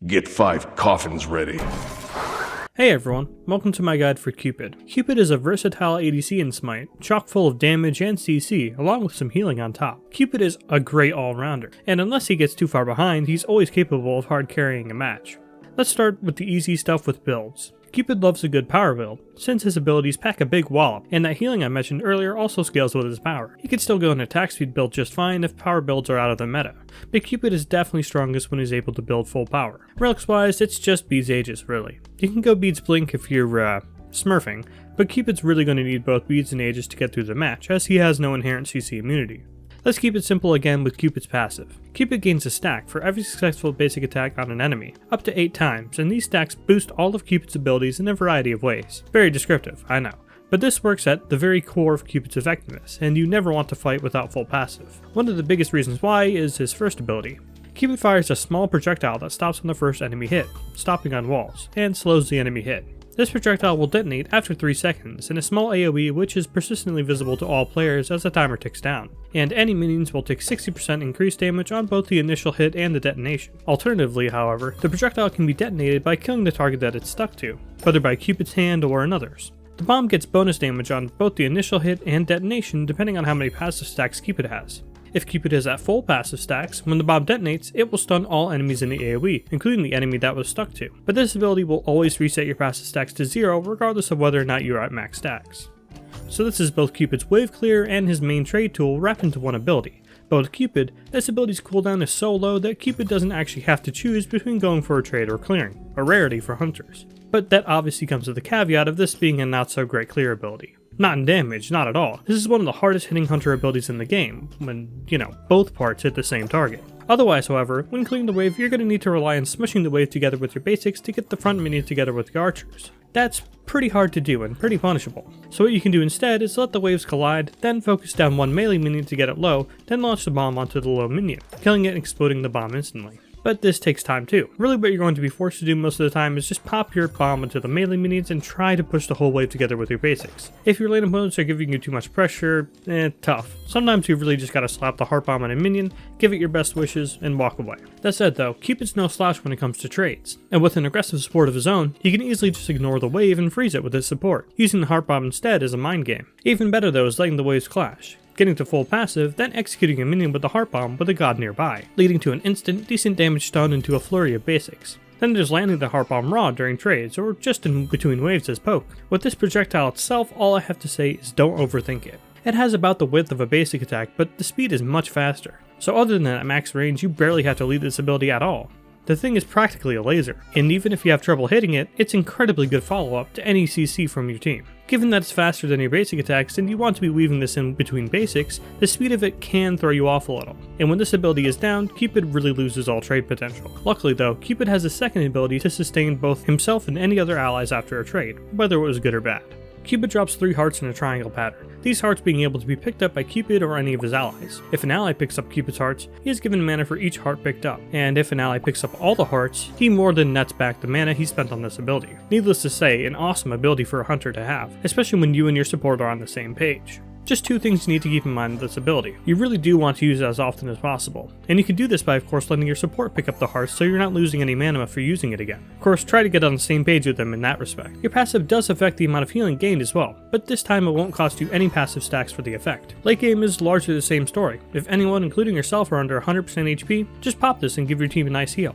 Get 5 coffins ready. Hey everyone, welcome to my guide for Cupid. Cupid is a versatile ADC in SMITE, chock full of damage and CC, along with some healing on top. Cupid is a great all-rounder, and unless he gets too far behind, he's always capable of hard carrying a match. Let's start with the easy stuff with builds. Cupid loves a good power build, since his abilities pack a big wallop, and that healing I mentioned earlier also scales with his power. He could still go an attack speed build just fine if power builds are out of the meta, but Cupid is definitely strongest when he's able to build full power. Relics wise, it's just beads ages really. You can go beads blink if you're smurfing, but Cupid's really going to need both beads and ages to get through the match, as he has no inherent CC immunity. Let's keep it simple again with Cupid's passive. Cupid gains a stack for every successful basic attack on an enemy, up to 8 times, and these stacks boost all of Cupid's abilities in a variety of ways. Very descriptive, I know. But this works at the very core of Cupid's effectiveness, and you never want to fight without full passive. One of the biggest reasons why is his first ability. Cupid fires a small projectile that stops on the first enemy hit, stopping on walls, and slows the enemy hit. This projectile will detonate after 3 seconds in a small AoE which is persistently visible to all players as the timer ticks down, and any minions will take 60% increased damage on both the initial hit and the detonation. Alternatively, however, the projectile can be detonated by killing the target that it's stuck to, whether by Cupid's hand or another's. The bomb gets bonus damage on both the initial hit and detonation depending on how many passive stacks Cupid has. If Cupid is at full passive stacks, when the bomb detonates, it will stun all enemies in the AoE, including the enemy that was stuck to. But this ability will always reset your passive stacks to 0 regardless of whether or not you are at max stacks. So this is both Cupid's wave clear and his main trade tool wrapped into one ability. But with Cupid, this ability's cooldown is so low that Cupid doesn't actually have to choose between going for a trade or clearing, a rarity for hunters. But that obviously comes with the caveat of this being a not so great clear ability. Not in damage, not at all. This is one of the hardest hitting hunter abilities in the game, when, both parts hit the same target. Otherwise, however, when clearing the wave, you're going to need to rely on smushing the wave together with your basics to get the front minion together with the archers. That's pretty hard to do and pretty punishable. So what you can do instead is let the waves collide, then focus down one melee minion to get it low, then launch the bomb onto the low minion, killing it and exploding the bomb instantly. But this takes time too. Really what you're going to be forced to do most of the time is just pop your bomb into the melee minions and try to push the whole wave together with your basics. If your lane opponents are giving you too much pressure, tough. Sometimes you've really just got to slap the heart bomb on a minion, give it your best wishes, and walk away. That said though, Cupid's no slouch when it comes to trades, and with an aggressive support of his own, he can easily just ignore the wave and freeze it with his support. Using the heart bomb instead is a mind game. Even better though is letting the waves clash, getting to full passive, then executing a minion with the heart bomb with a god nearby, leading to an instant, decent damage stun into a flurry of basics. Then there's landing the heart bomb raw during trades, or just in between waves as poke. With this projectile itself, all I have to say is don't overthink it. It has about the width of a basic attack, but the speed is much faster. So other than that, at max range, you barely have to lead this ability at all. The thing is practically a laser, and even if you have trouble hitting it, it's incredibly good follow-up to any CC from your team. Given that it's faster than your basic attacks and you want to be weaving this in between basics, the speed of it can throw you off a little. And when this ability is down, Cupid really loses all trade potential. Luckily though, Cupid has a second ability to sustain both himself and any other allies after a trade, whether it was good or bad. Cupid drops 3 hearts in a triangle pattern, these hearts being able to be picked up by Cupid or any of his allies. If an ally picks up Cupid's hearts, he is given mana for each heart picked up, and if an ally picks up all the hearts, he more than nets back the mana he spent on this ability. Needless to say, an awesome ability for a hunter to have, especially when you and your support are on the same page. Just 2 things you need to keep in mind with this ability. You really do want to use it as often as possible, and you can do this by of course letting your support pick up the hearts so you're not losing any mana for using it again. Of course, try to get on the same page with them in that respect. Your passive does affect the amount of healing gained as well, but this time it won't cost you any passive stacks for the effect. Late game is largely the same story. If anyone, including yourself, are under 100% HP, just pop this and give your team a nice heal.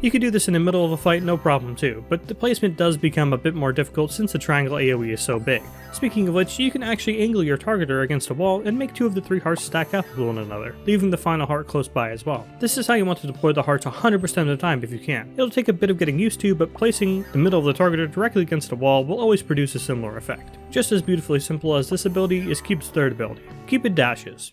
You can do this in the middle of a fight no problem too, but the placement does become a bit more difficult since the triangle AoE is so big. Speaking of which, you can actually angle your targeter against a wall and make 2 of the 3 hearts stack up with one another, leaving the final heart close by as well. This is how you want to deploy the hearts 100% of the time if you can. It'll take a bit of getting used to, but placing the middle of the targeter directly against a wall will always produce a similar effect. Just as beautifully simple as this ability is Cupid's third ability. Cupid dashes.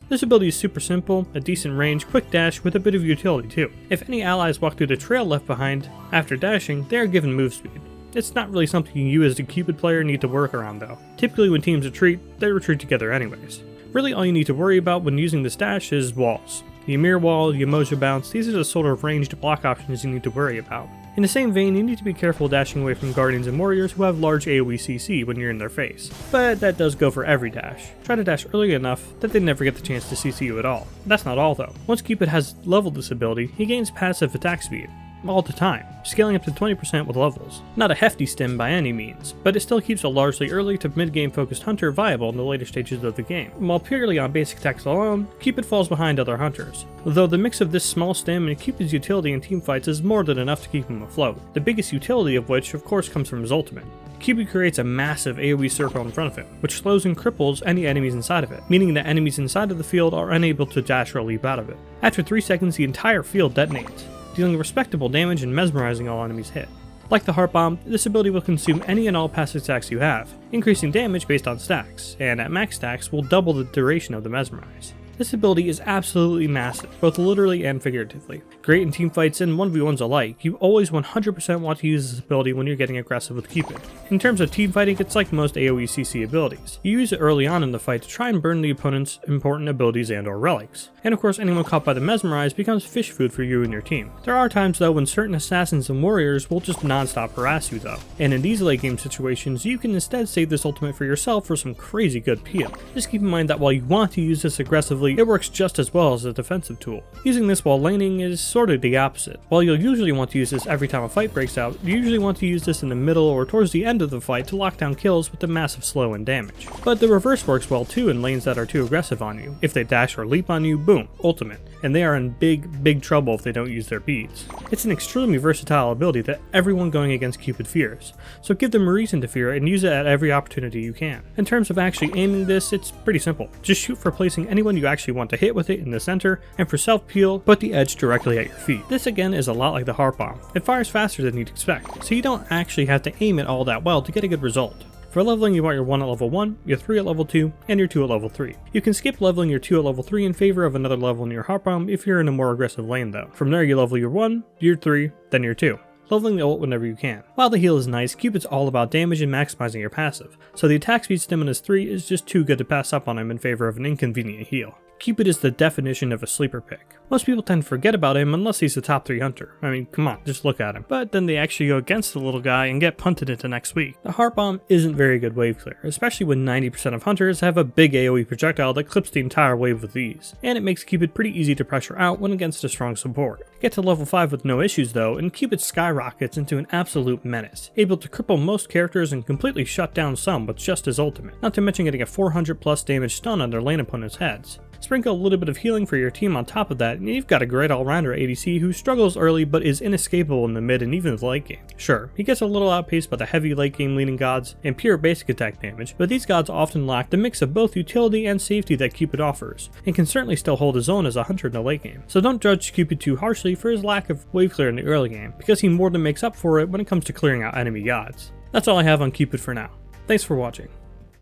This ability is super simple, a decent range, quick dash with a bit of utility too. If any allies walk through the trail left behind after dashing, they are given move speed. It's not really something you as a Cupid player need to work around though. Typically when teams retreat, they retreat together anyways. Really all you need to worry about when using this dash is walls. The Ymir wall, the Emoja bounce, these are the sort of ranged block options you need to worry about. In the same vein, you need to be careful dashing away from guardians and warriors who have large AoE CC when you're in their face, but that does go for every dash. Try to dash early enough that they never get the chance to CC you at all. That's not all though. Once Cupid has leveled this ability, he gains passive attack speed. All the time, scaling up to 20% with levels. Not a hefty stim by any means, but it still keeps a largely early to mid-game focused hunter viable in the later stages of the game. While purely on basic attacks alone, Cupid falls behind other hunters, though the mix of this small stim and Cupid's utility in teamfights is more than enough to keep him afloat, the biggest utility of which of course comes from his ultimate. Cupid creates a massive AoE circle in front of him, which slows and cripples any enemies inside of it, meaning that enemies inside of the field are unable to dash or leap out of it. After 3 seconds, the entire field detonates, dealing respectable damage and mesmerizing all enemies hit. Like the Heart Bomb, this ability will consume any and all passive stacks you have, increasing damage based on stacks, and at max stacks will double the duration of the mesmerize. This ability is absolutely massive, both literally and figuratively. Great in teamfights and 1v1s alike, you always 100% want to use this ability when you're getting aggressive with Cupid. In terms of teamfighting, it's like most AoE CC abilities. You use it early on in the fight to try and burn the opponent's important abilities and or relics. And of course, anyone caught by the mesmerize becomes fish food for you and your team. There are times though when certain assassins and warriors will just non-stop harass you though, and in these late game situations, you can instead save this ultimate for yourself for some crazy good peel. Just keep in mind that while you want to use this aggressively, it works just as well as a defensive tool. Using this while laning is sort of the opposite. While you'll usually want to use this every time a fight breaks out, you usually want to use this in the middle or towards the end of the fight to lock down kills with the massive slow and damage. But the reverse works well too in lanes that are too aggressive on you. If they dash or leap on you, boom, ultimate, and they are in big trouble if they don't use their beads. It's an extremely versatile ability that everyone going against Cupid fears, so give them a reason to fear it and use it at every opportunity you can. In terms of actually aiming this, it's pretty simple. Just shoot for placing anyone you actually want to hit with it in the center, and for self-peel, put the edge directly at your feet. This again is a lot like the Heart Bomb. It fires faster than you'd expect, so you don't actually have to aim it all that well to get a good result. For leveling, you want your 1 at level 1, your 3 at level 2, and your 2 at level 3. You can skip leveling your 2 at level 3 in favor of another level in your Heart Bomb if you're in a more aggressive lane though. From there you level your 1, your 3, then your 2. Leveling the ult whenever you can. While the heal is nice, Cupid's all about damage and maximizing your passive, so the attack speed stim in his 3 is just too good to pass up on him in favor of an inconvenient heal. Cupid is the definition of a sleeper pick. Most people tend to forget about him unless he's a top 3 hunter. I mean, come on, just look at him. But then they actually go against the little guy and get punted into next week. The Heart Bomb isn't very good wave clear, especially when 90% of hunters have a big AoE projectile that clips the entire wave with ease, and it makes Cupid pretty easy to pressure out when against a strong support. Get to level 5 with no issues though, and Cupid skyrockets into an absolute menace, able to cripple most characters and completely shut down some with just his ultimate, not to mention getting a 400 plus damage stun on their lane opponent's heads. Sprinkle a little bit of healing for your team on top of that, and you've got a great all-rounder ADC who struggles early but is inescapable in the mid and even the late game. Sure, he gets a little outpaced by the heavy late game leading gods and pure basic attack damage, but these gods often lack the mix of both utility and safety that Cupid offers, and can certainly still hold his own as a hunter in the late game. So don't judge Cupid too harshly for his lack of wave clear in the early game, because he more than makes up for it when it comes to clearing out enemy gods. That's all I have on Cupid for now. Thanks for watching.